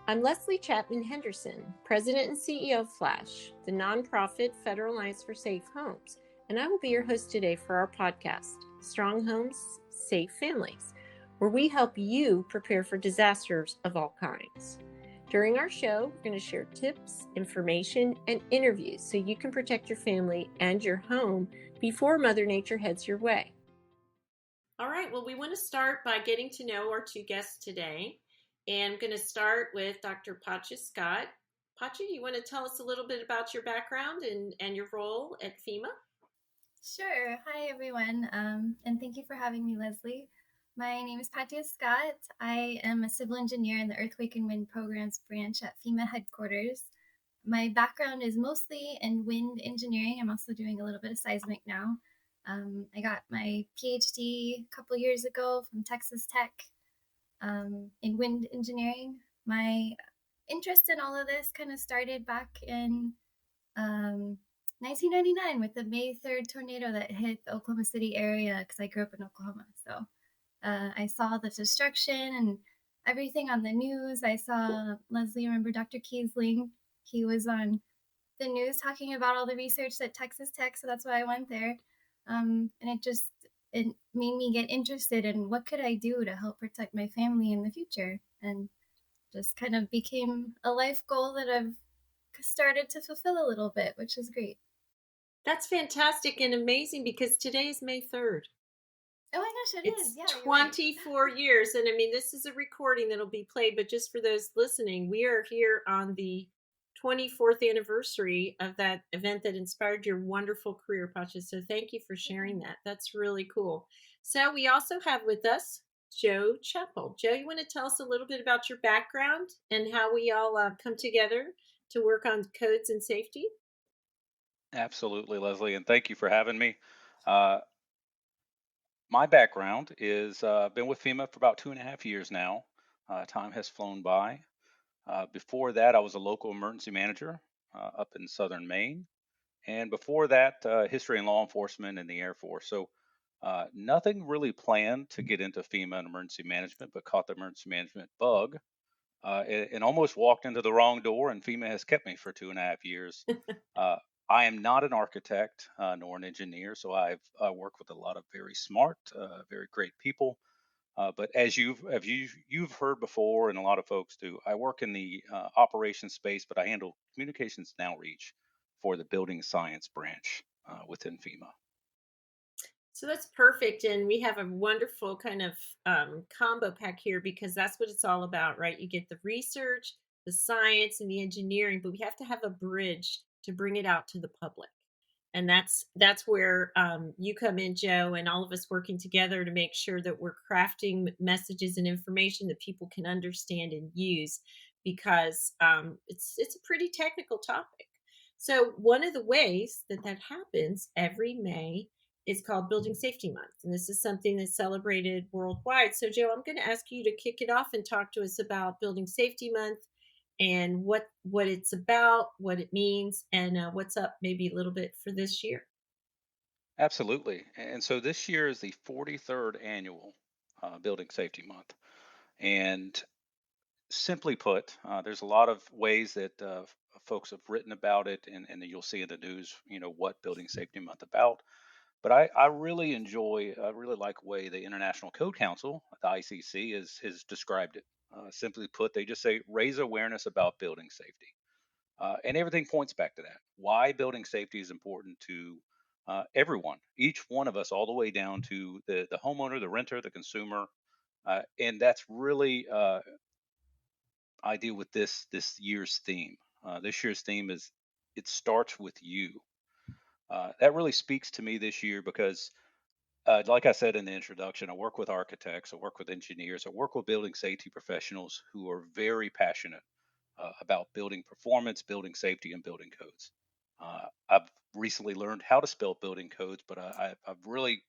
I'm Leslie Chapman-Henderson, President and CEO of Flash, the nonprofit Federal Alliance for Safe Homes, and I will be your host today for our podcast, Strong Homes, Safe Families, where we help you prepare for disasters of all kinds. During our show, we're going to share tips, information, and interviews so you can protect your family and your home before Mother Nature heads your way. All right, well, we want to start by getting to know our two guests today. And I'm going to start with Dr. PatayaScott. Pataya, you want to tell us a little bit about your background and your role at FEMA? Sure. Hi, everyone. And thank you for having me, Leslie. My name is PatayaScott. I am a civil engineer in the Earthquake and Wind Programs branch at FEMA headquarters. My background is mostly in wind engineering. I'm also doing a little bit of seismic now. I got my PhD a couple years ago from Texas Tech in wind engineering. My interest in all of this kind of started back in 1999 with the May 3rd tornado that hit the Oklahoma City area because I grew up in Oklahoma. So I saw the destruction and everything on the news. I saw Leslie, remember Dr. Kiesling? He was on the news talking about all the research at Texas Tech, so that's why I went there. And it made me get interested in what could I do to help protect my family in the future, and just kind of became a life goal that I've started to fulfill a little bit, which is great. That's fantastic and amazing because today is May 3rd. Oh my gosh, it is. It's Yeah, you're right. 24 years. And I mean, this is a recording that'll be played, but just for those listening, we are here on the 24th anniversary of that event that inspired your wonderful career, Pacha. So thank you for sharing that. That's really cool. So we also have with us Joe Chappell. Joe, you want to tell us a little bit about your background and how we all come together to work on codes and safety? Absolutely, Leslie, and thank you for having me. Uh, my background is been with FEMA for about 2.5 years now. Time has flown by. Before that, I was a local emergency manager up in southern Maine, and before that, history and law enforcement in the Air Force. So, nothing really planned to get into FEMA and emergency management, but caught the emergency management bug and almost walked into the wrong door, and FEMA has kept me for 2.5 years. Uh, I am not an architect nor an engineer, so I've worked with a lot of very smart, very great people. But as you've heard before, and a lot of folks do, I work in the operations space, but I handle communications and outreach for the building science branch within FEMA. So that's perfect. And we have a wonderful kind of combo pack here because that's what it's all about, right? You get the research, the science, and the engineering, but we have to have a bridge to bring it out to the public. And that's where you come in, Joe, and all of us working together to make sure that we're crafting messages and information that people can understand and use, because it's a pretty technical topic. So one of the ways that that happens every May is called Building Safety Month, and this is something that's celebrated worldwide. So, Joe, I'm going to ask you to kick it off and talk to us about Building Safety Month and what it's about, what it means, and what's up maybe a little bit for this year. Absolutely. And so this year is the 43rd annual Building Safety Month. And simply put, there's a lot of ways that folks have written about it, and you'll see in the news, what Building Safety Month about. But I really I really like the way the International Code Council, the ICC, has described it. Simply put, they just say raise awareness about building safety, and everything points back to that. Why building safety is important to everyone, each one of us, all the way down to the homeowner, the renter, the consumer, and that's really I deal with this year's theme. This year's theme is it starts with you. That really speaks to me this year because, like I said in the introduction, I work with architects, I work with engineers, I work with building safety professionals who are very passionate about building performance, building safety, and building codes. I've recently learned how to spell building codes, but I've really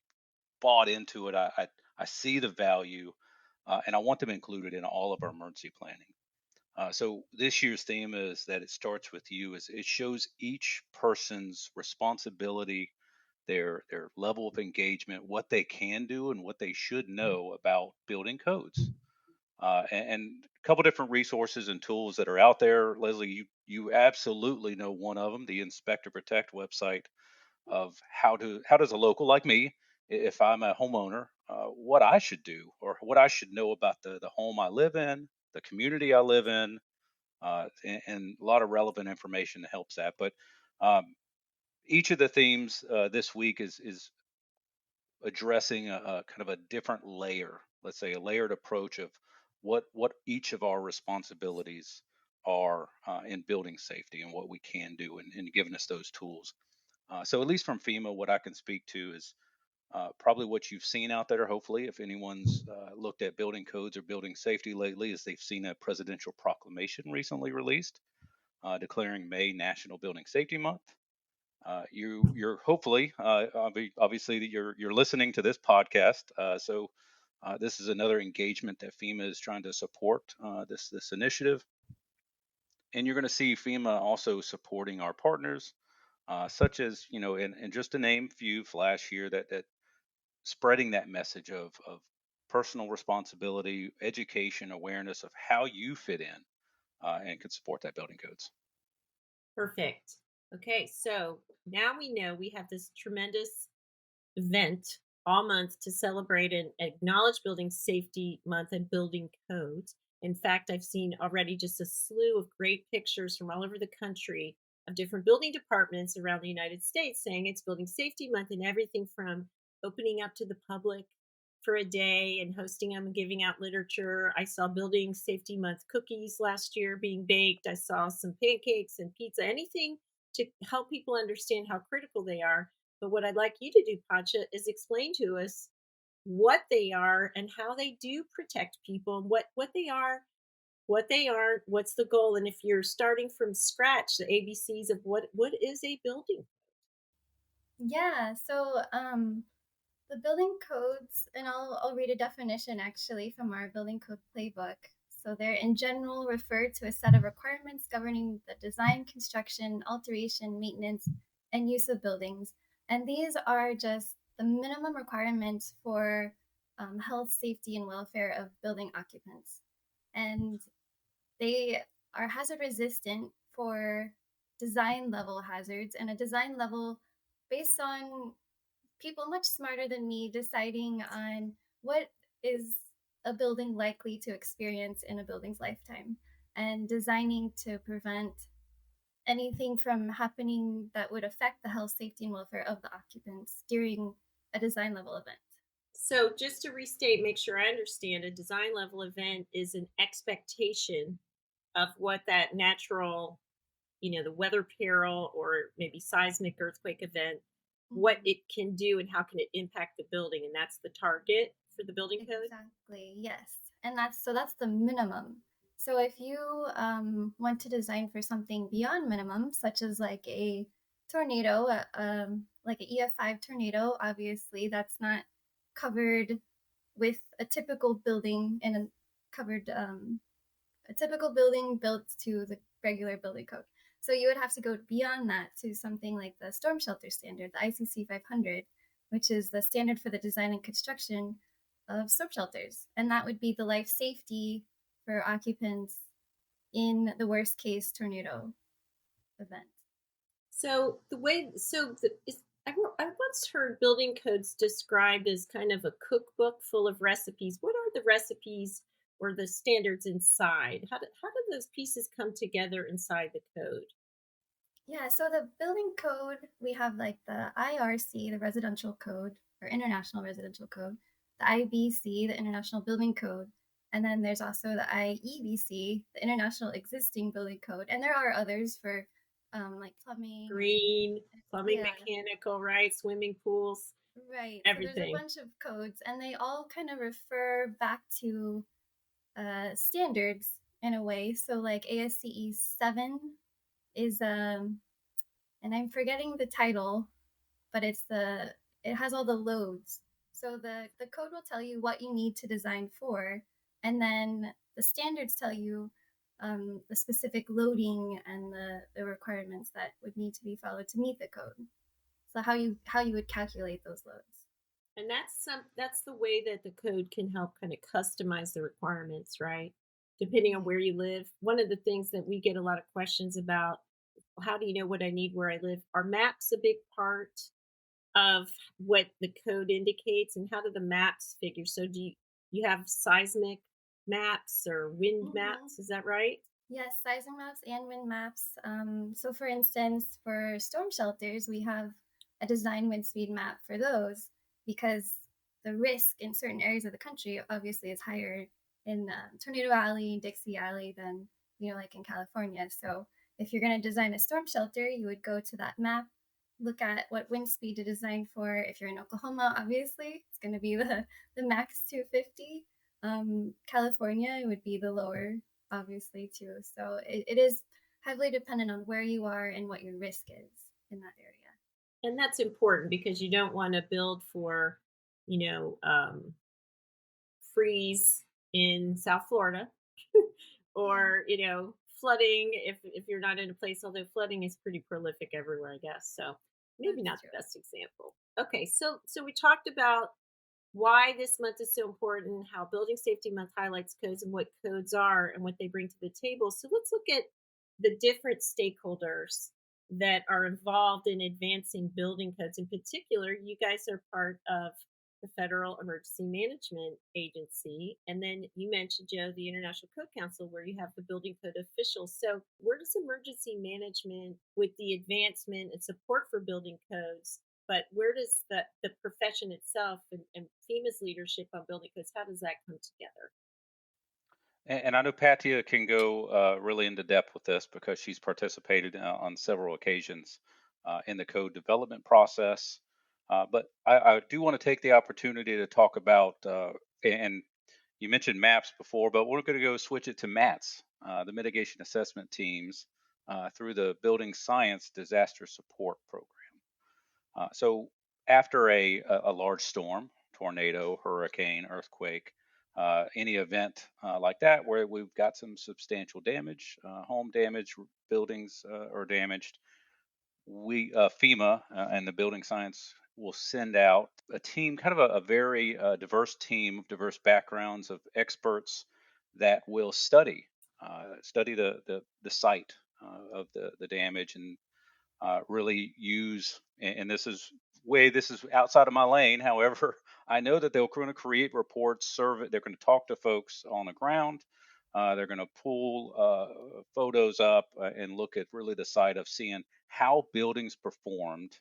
bought into it. I see the value, and I want them included in all of our emergency planning. So this year's theme is that it starts with you. Is it shows each person's responsibility, their level of engagement, what they can do, and what they should know about building codes. and a couple different resources and tools that are out there. Leslie, you absolutely know one of them, the Inspector Protect website of how does a local like me, if I'm a homeowner, what I should do or what I should know about the home I live in, the community I live in, and a lot of relevant information that helps that. But um, each of the themes this week is addressing a kind of a different layer, let's say a layered approach of what each of our responsibilities are in building safety and what we can do and giving us those tools. So at least from FEMA, what I can speak to is probably what you've seen out there. Hopefully, if anyone's looked at building codes or building safety lately, is they've seen a presidential proclamation recently released declaring May National Building Safety Month. You're hopefully obviously that you're listening to this podcast, so this is another engagement that FEMA is trying to support this initiative, and you're going to see FEMA also supporting our partners, such as and just to name a few flash here that spreading that message of personal responsibility, education, awareness of how you fit in and can support that building codes. Perfect. Okay, so now we know we have this tremendous event all month to celebrate and acknowledge Building Safety Month and building codes. In fact, I've seen already just a slew of great pictures from all over the country of different building departments around the United States saying it's Building Safety Month, and everything from opening up to the public for a day and hosting them and giving out literature. I saw Building Safety Month cookies last year being baked. I saw some pancakes and pizza, anything to help people understand how critical they are. But what I'd like you to do, Pacha, is explain to us what they are and how they do protect people, and what they are, what they are, what's the goal, and if you're starting from scratch, the ABCs of what is a building. Yeah, so the building codes, and I'll read a definition actually from our building code playbook. So they're in general refer to a set of requirements governing the design, construction, alteration, maintenance, and use of buildings. And these are just the minimum requirements for health, safety, and welfare of building occupants. And they are hazard resistant for design level hazards, and a design level based on people much smarter than me deciding on what is a building likely to experience in a building's lifetime and designing to prevent anything from happening that would affect the health, safety, and welfare of the occupants during a design level event. So just to restate, make sure I understand, a design level event is an expectation of what that natural, the weather peril or maybe seismic earthquake event, what Mhm. it can do and how can it impact the building. And that's the target for the building code. Exactly. Yes. And that's the minimum. So if you want to design for something beyond minimum, such as like a tornado, like an EF5 tornado, obviously that's not covered with a typical building in covered a typical building built to the regular building code. So you would have to go beyond that to something like the storm shelter standard, the ICC 500, which is the standard for the design and construction of storm shelters. And that would be the life safety for occupants in the worst case tornado event. So the way, so the, is, I once heard building codes described as kind of a cookbook full of recipes. What are the recipes or the standards inside? How do those pieces come together inside the code? Yeah, so the building code, we have like the IRC, the residential code or international residential code, the IBC, the international building code, and then there's also the IEBC, the international existing building code. And there are others for like plumbing and Green, plumbing, yeah, mechanical, right? Swimming pools, right. So there's a everything. bunch of codes and they all kind of refer back to standards in a way. So like ASCE 7 is and I'm forgetting the title, but it has all the loads. So the code will tell you what you need to design for, and then the standards tell you the specific loading and the requirements that would need to be followed to meet the code. So how you would calculate those loads. And that's the way that the code can help kind of customize the requirements, right? Depending on Mhm. where you live. One of the things that we get a lot of questions about, how do you know what I need where I live? Are maps a big part of what the code indicates, and how do the maps figure? So you have seismic maps or wind Mhm. maps, is that right? Yes, seismic maps and wind maps. So, for instance, for storm shelters, we have a design wind speed map for those because the risk in certain areas of the country obviously is higher in Tornado Alley, Dixie Alley than like in California. So, if you're going to design a storm shelter, you would go to that map, look at what wind speed to design for. If you're in Oklahoma, obviously, it's going to be the max 250. California, it would be the lower obviously too. So it is heavily dependent on where you are and what your risk is in that area. And that's important because you don't want to build for, you know, freeze in South Florida Yeah, or, flooding if you're not in a place, although flooding is pretty prolific everywhere, I guess. So maybe that's not true. the best example. Okay, so we talked about why this month is so important, how Building Safety Month highlights codes and what codes are and what they bring to the table. So let's look at the different stakeholders that are involved in advancing building codes. In particular, you guys are part of the Federal Emergency Management Agency. And then you mentioned, Joe, the International Code Council, where you have the building code officials. So, where does emergency management, with the advancement and support for building codes, but where does the profession itself and FEMA's leadership on building codes, how does that come together? And I know Patia can go really into depth with this because she's participated on several occasions in the code development process. But I do want to take the opportunity to talk about, and you mentioned maps before, but we're going to go switch it to MATS, the mitigation assessment teams, through the Building Science Disaster Support Program. So after a large storm, tornado, hurricane, earthquake, any event like that where we've got some substantial damage, home damage, buildings are damaged, we FEMA and the building science will send out a team, kind of a very diverse team of diverse backgrounds of experts that will study the site of the damage and really use, and this is outside of my lane. However, I know that they're going to create reports, survey. They're going to talk to folks on the ground. They're going to pull photos up and look at really the site of seeing how buildings performed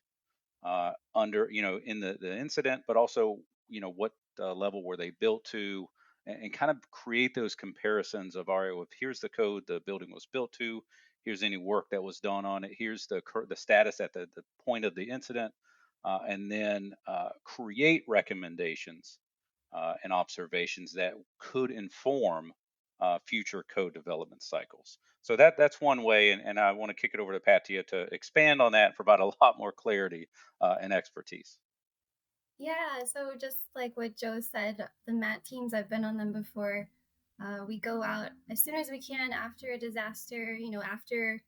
under in the incident, but also what level were they built to, and kind of create those comparisons of, all right, well, here's the code the building was built to, here's any work that was done on it, here's the status at the point of the incident, and then create recommendations and observations that could inform future code development cycles. So that's one way, and I want to kick it over to Patia to expand on that and provide a lot more clarity and expertise. Yeah, so just like what Joe said, the MAT teams, I've been on them before. We go out as soon as we can after a disaster, after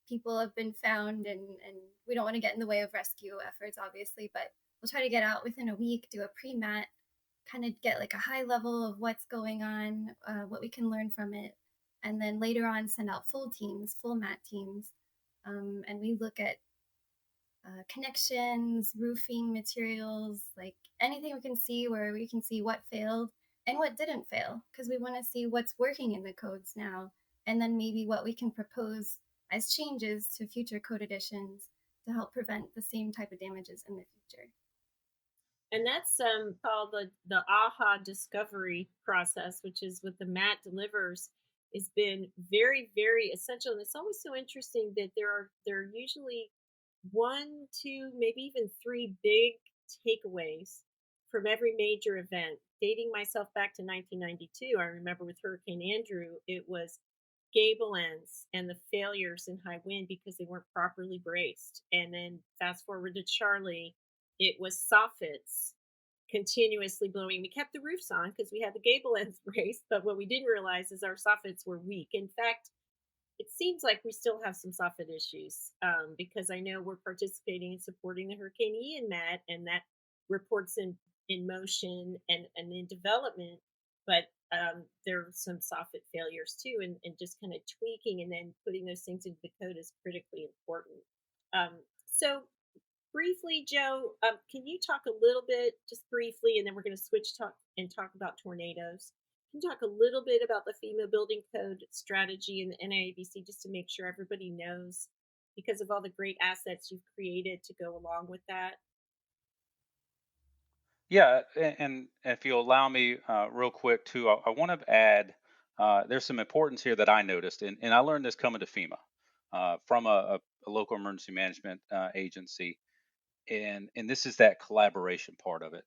people have been found, and we don't want to get in the way of rescue efforts, obviously, but we'll try to get out within a week, do a pre MAT, kind of get like a high level of what's going on, what we can learn from it, and then later on send out full teams, full MAT teams, and we look at connections, roofing materials, like anything we can see where we can see what failed and what didn't fail, because we want to see what's working in the codes now, and then maybe what we can propose as changes to future code editions to help prevent the same type of damages in the future. And that's called the AHA discovery process, which is what the MAT delivers. Has been very, very essential, and it's always so interesting that there are usually one, two, maybe even three big takeaways from every major event. Dating myself back to 1992, I remember with Hurricane Andrew, it was gable ends and the failures in high wind because they weren't properly braced. And then fast forward to Charlie, it was soffits continuously blowing. We kept the roofs on because we had the gable ends braced, but what we didn't realize is our soffits were weak. In fact, it seems like we still have some soffit issues, because I know we're participating in supporting the Hurricane Ian mat, and that reports in in motion and in development, but there are some soffit failures too, and just kind of tweaking and then putting those things into the code is critically important. So briefly, Joe, can you talk a little bit, just briefly, and then we're going to switch talk and talk about tornadoes. Can you talk a little bit about the FEMA building code strategy and the NAABC just to make sure everybody knows because of all the great assets you've created to go along with that? Yeah, and if you'll allow me real quick too, I want to add there's some importance here that I noticed, and I learned this coming to FEMA from a local emergency management agency, and this is that collaboration part of it.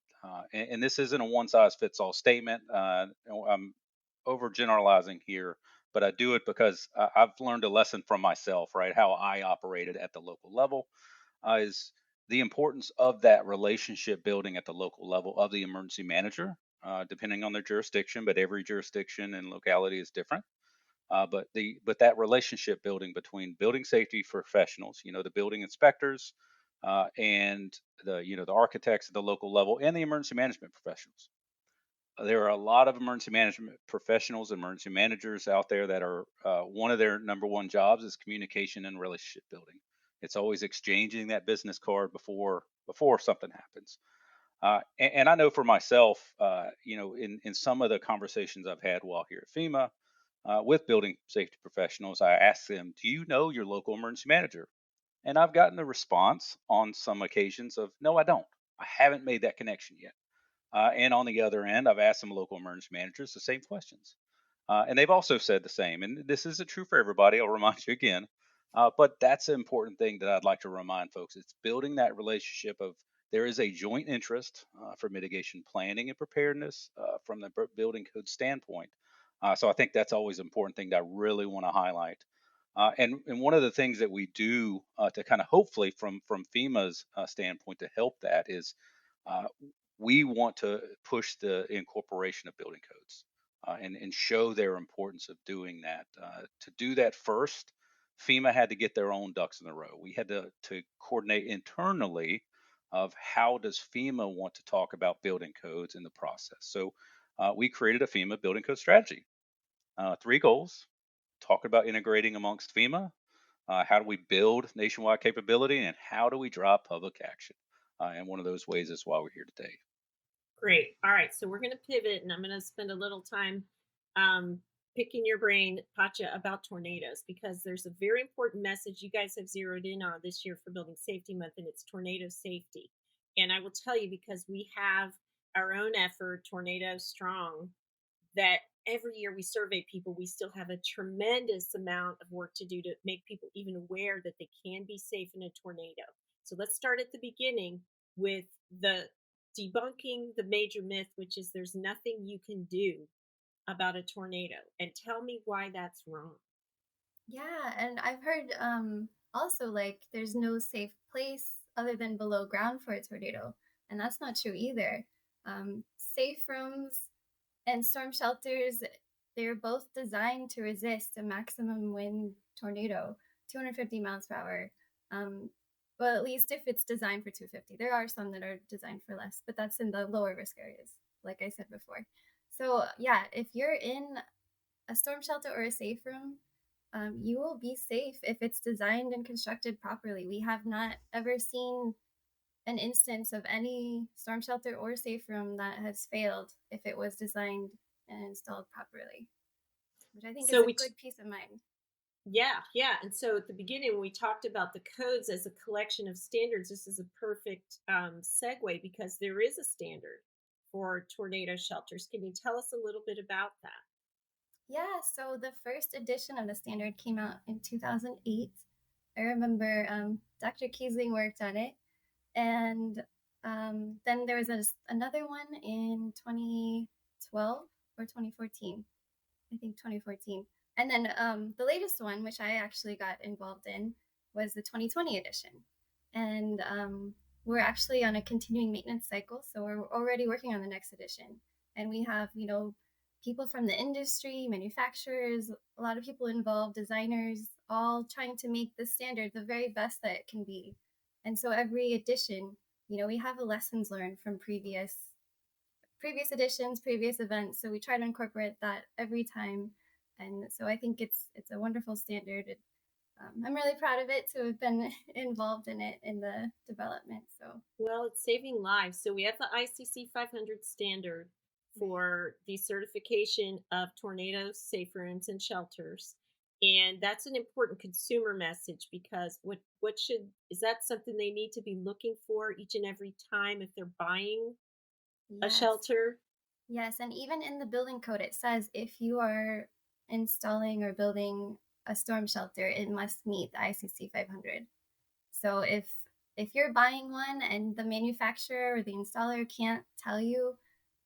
And this isn't a one size fits all statement. I'm overgeneralizing here, but I do it because I've learned a lesson from myself, right? How I operated at the local level is the importance of that relationship building at the local level of the emergency manager, depending on their jurisdiction. But every jurisdiction and locality is different. But that relationship building between building safety professionals, the building inspectors, and the architects at the local level, and the emergency management professionals. There are a lot of emergency management professionals, emergency managers out there that are one of their number one jobs is communication and relationship building. It's always exchanging that business card before something happens. And I know for myself, in some of the conversations I've had while here at FEMA with building safety professionals, I ask them, "Do you know your local emergency manager?" And I've gotten the response on some occasions of, "No, I don't. I haven't made that connection yet." And on the other end, I've asked some local emergency managers the same questions. And they've also said the same. And this isn't true for everybody. I'll remind you again. But that's an important thing that I'd like to remind folks. It's building that relationship of there is a joint interest for mitigation planning and preparedness from the building code standpoint. So I think that's always an important thing that I really want to highlight. And one of the things that we do to kind of hopefully from FEMA's standpoint to help that is uh, we want to push the incorporation of building codes and show their importance of doing that. To do that first, FEMA had to get their own ducks in a row. We had to coordinate internally of how does FEMA want to talk about building codes in the process. So we created a FEMA building code strategy. Three goals: talk about integrating amongst FEMA, how do we build nationwide capability, and how do we drive public action. And one of those ways is why we're here today. Great. All right. So we're going to pivot, and I'm going to spend a little time um, picking your brain, Pacha, about tornadoes because there's a very important message you guys have zeroed in on this year for Building Safety Month, and it's tornado safety. And I will tell you because we have our own effort, Tornado Strong, that every year we survey people, we still have a tremendous amount of work to do to make people even aware that they can be safe in a tornado. So let's start at the beginning with the debunking the major myth, which is there's nothing you can do about a tornado. And tell me why that's wrong. Yeah, and I've heard also like there's no safe place other than below ground for a tornado, and that's not true either. Safe rooms and storm shelters, they're both designed to resist a maximum wind tornado, 250 miles per hour. Um, well, at least if it's designed for 250. There are some that are designed for less, but that's in the lower risk areas, like I said before. So, yeah, if you're in a storm shelter or a safe room, you will be safe if it's designed and constructed properly. We have not ever seen an instance of any storm shelter or safe room that has failed if it was designed and installed properly, which I think is So a we good peace of mind. Yeah, yeah. And so at the beginning, when we talked about the codes as a collection of standards, this is a perfect segue because there is a standard for tornado shelters. Can you tell us a little bit about that? Yeah, so the first edition of the standard came out in 2008. I remember Dr. Kiesling worked on it. And then there was another one in 2012 or 2014. I think 2014. And then the latest one, which I actually got involved in, was the 2020 edition. And we're actually on a continuing maintenance cycle, so we're already working on the next edition. And we have, people from the industry, manufacturers, a lot of people involved, designers, all trying to make the standard the very best that it can be. And so every edition, we have a lessons learned from previous previous editions, previous events. So we try to incorporate that every time. And so I think it's a wonderful standard. I'm really proud of it to have been involved in it in the development. So Well, it's saving lives. So we have the ICC 500 standard right. for the certification of tornado safe rooms and shelters. And that's an important consumer message because what should is that something they need to be looking for each and every time if they're buying a Yes. shelter? Yes, and even in the building code, it says if you are installing or building a storm shelter, it must meet the ICC 500. So if you're buying one and the manufacturer or the installer can't tell you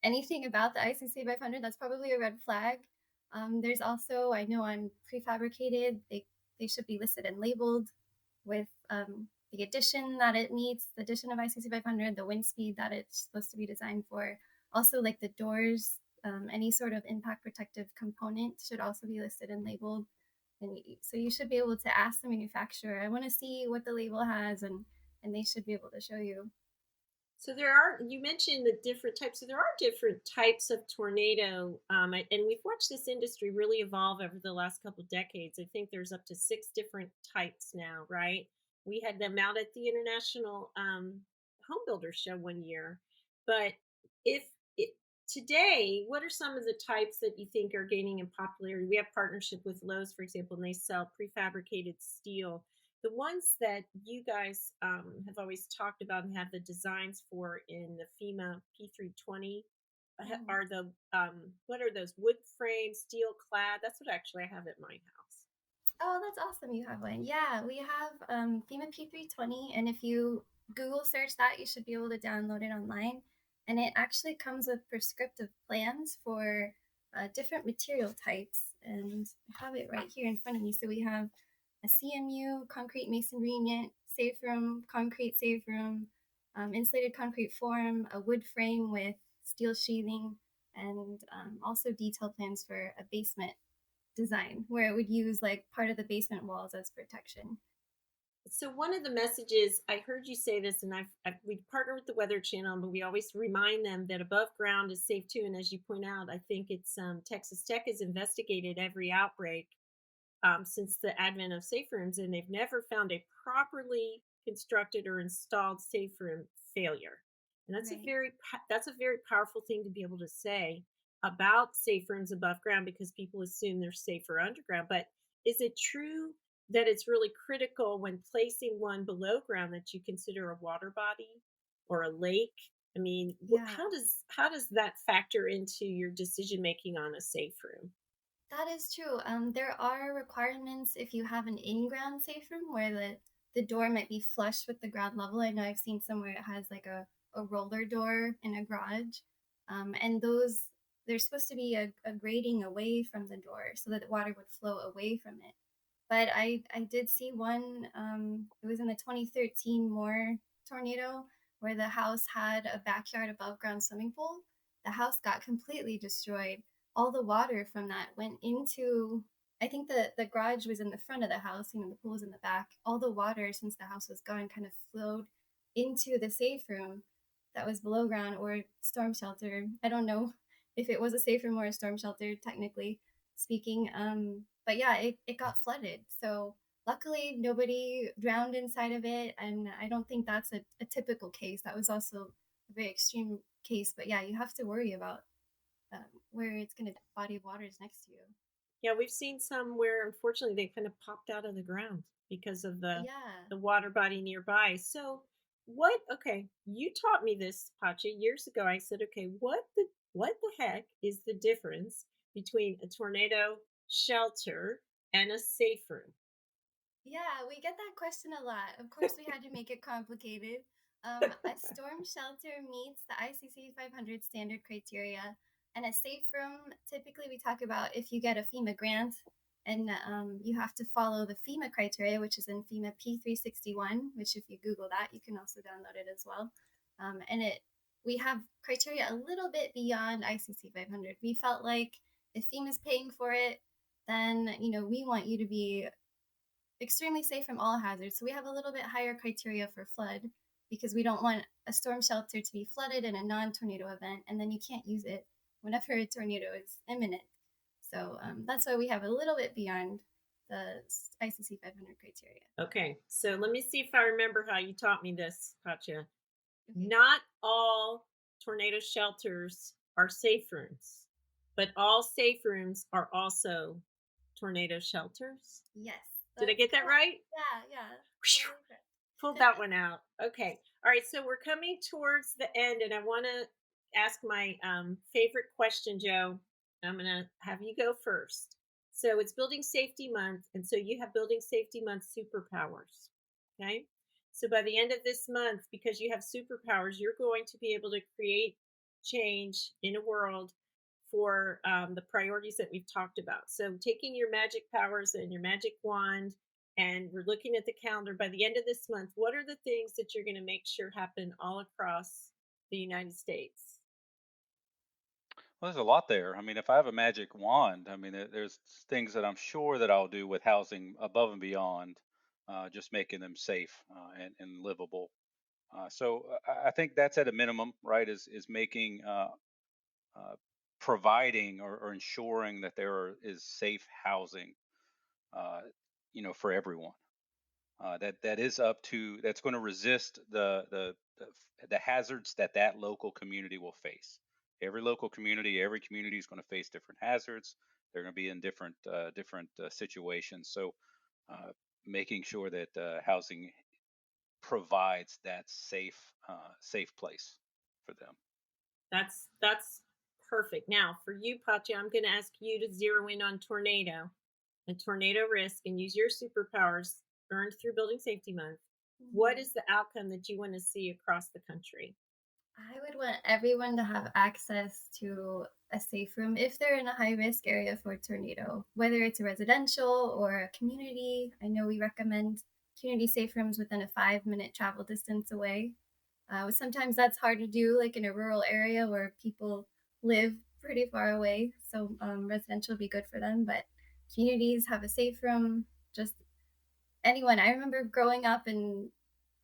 anything about the ICC 500, that's probably a red flag. There's also, I know on prefabricated, they should be listed and labeled with the addition that it meets, the addition of ICC 500, the wind speed that it's supposed to be designed for. Also, like the doors, any sort of impact protective component should also be listed and labeled. And so you should be able to ask the manufacturer, I want to see what the label has, and they should be able to show you. So there are, you mentioned the different types. So there are different types of tornado, and we've watched this industry really evolve over the last couple of decades. I think there's up to six different types now, right? We had them out at the International Home Builder Show one year. But if it, today, what are some of the types that you think are gaining in popularity? We have partnership with Lowe's, for example, and they sell prefabricated steel. The ones that you guys have always talked about and have the designs for in the FEMA P320 Mhm. are the what are those, wood frame, steel clad? That's what actually I have at my house. Oh, that's awesome you have one. Yeah, we have FEMA P320, and if you Google search that, you should be able to download it online. And it actually comes with prescriptive plans for different material types. And I have it right here in front of me. So we have a CMU, concrete masonry unit, safe room, concrete safe room, insulated concrete form, a wood frame with steel sheathing, and also detail plans for a basement design where it would use like part of the basement walls as protection. So one of the messages I heard you say this, and we partner with the Weather Channel, but we always remind them that above ground is safe too. And as you point out, I think it's Texas Tech has investigated every outbreak since the advent of safe rooms, and they've never found a properly constructed or installed safe room failure. And Right. that's a very powerful thing to be able to say about safe rooms above ground because people assume they're safer underground. But is it true that it's really critical when placing one below ground that you consider a water body or a lake? I mean, Yeah, how does that factor into your decision making on a safe room? that is true. There are requirements if you have an in-ground safe room where the door might be flush with the ground level. I know I've seen somewhere it has like a roller door in a garage, and those there's supposed to be a grating away from the door so that the water would flow away from it. But I did see one, it was in the 2013 Moore tornado where the house had a backyard above ground swimming pool. The house got completely destroyed. All the water from that went into, I think the garage was in the front of the house, the pool was in the back. All the water, since the house was gone, kind of flowed into the safe room that was below ground or storm shelter. I don't know if it was a safe room or a storm shelter, technically speaking. But yeah, it got flooded. So luckily, nobody drowned inside of it. And I don't think that's a typical case. That was also a very extreme case. But yeah, you have to worry about where it's going to body of water is next to you. Yeah, we've seen some where unfortunately they kind of popped out of the ground because of Yeah. the water body nearby. So what okay, you taught me this, Pacha, years ago. I said, okay, what the heck is the difference between a tornado shelter and a safe room? Yeah, we get that question a lot. Of course, we had to make it complicated. A storm shelter meets the ICC 500 standard criteria, and a safe room, typically, we talk about if you get a FEMA grant and you have to follow the FEMA criteria, which is in FEMA P361, which, if you Google that, you can also download it as well. And we have criteria a little bit beyond ICC 500. We felt like if FEMA's paying for it, then we want you to be extremely safe from all hazards. So we have a little bit higher criteria for flood. because we don't want a storm shelter to be flooded in a non-tornado event, and then you can't use it whenever a tornado is imminent. So that's why we have a little bit beyond the ICC 500 criteria. Okay, so let me see if I remember how you taught me this, Katya. Okay. Not all tornado shelters are safe rooms, but all safe rooms are also tornado shelters. Yes, Did I that's get that correct. right? Yeah, Whew, totally correct. pulled that one out. Okay. All right. So we're coming towards the end, and I want to ask my favorite question, Joe. I'm going to have you go first. So it's Building Safety Month, and so you have Building Safety Month superpowers. Okay. So by the end of this month, because you have superpowers, you're going to be able to create change in a world for the priorities that we've talked about. So taking your magic powers and your magic wand, and we're looking at the calendar by the end of this month, what are the things that you're going to make sure happen all across the United States? Well, there's a lot there. I mean, if I have a magic wand, I mean, there's things that I'm sure that I'll do with housing above and beyond, just making them safe and livable. I think that's at a minimum, right? Is making uh, providing or ensuring that is safe housing, uh, for everyone. That is up to that's going to resist the hazards that local community will face. Every community is going to face different hazards. They're going to be in different situations. So, uh, making sure that housing provides that safe place for them. That's perfect. Now, for you, Pacha, I'm going to ask you to zero in on tornado and tornado risk and use your superpowers earned through Building Safety Month. What Mhm. is the outcome that you want to see across the country? I would want everyone to have access to a safe room if they're in a high risk area for a tornado, whether it's a residential or a community. I know we recommend community safe rooms within a 5-minute travel distance away. Sometimes that's hard to do, like in a rural area where people live pretty far away. So residential would be good for them, but communities have a safe room. Just anyone. I remember growing up and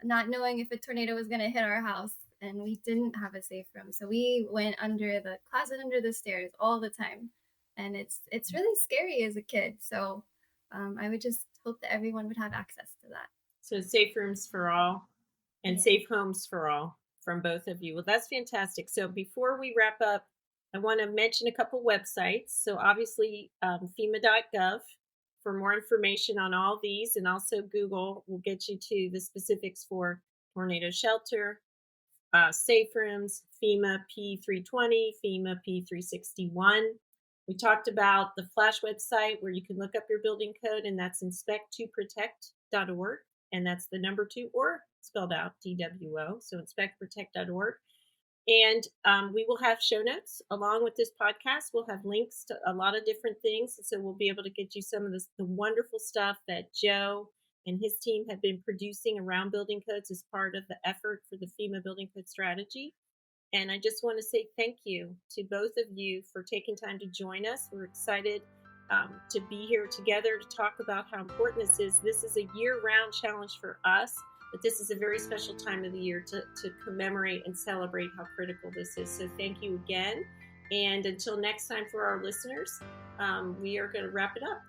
not knowing if a tornado was going to hit our house, and we didn't have a safe room, so we went under the closet, under the stairs all the time, and it's really scary as a kid. So I would just hope that everyone would have access to that. So safe rooms for all and Yeah. safe homes for all from both of you. Well, that's fantastic. So before we wrap up, I want to mention a couple websites. So obviously, FEMA.gov for more information on all these, and also Google will get you to the specifics for tornado shelter, safe rooms, FEMA P320, FEMA P361. We talked about the Flash website where you can look up your building code, and that's inspect2protect.org. And that's the number two, or spelled out DWO. So inspectprotect.org. And we will have show notes along with this podcast. We'll have links to a lot of different things. So we'll be able to get you some of the wonderful stuff that Joe and his team have been producing around building codes as part of the effort for the FEMA building code strategy. And I just want to say thank you to both of you for taking time to join us. We're excited to be here together to talk about how important this is. This is a year-round challenge for us, but this is a very special time of the year to commemorate and celebrate how critical this is. So thank you again. And until next time for our listeners, we are going to wrap it up.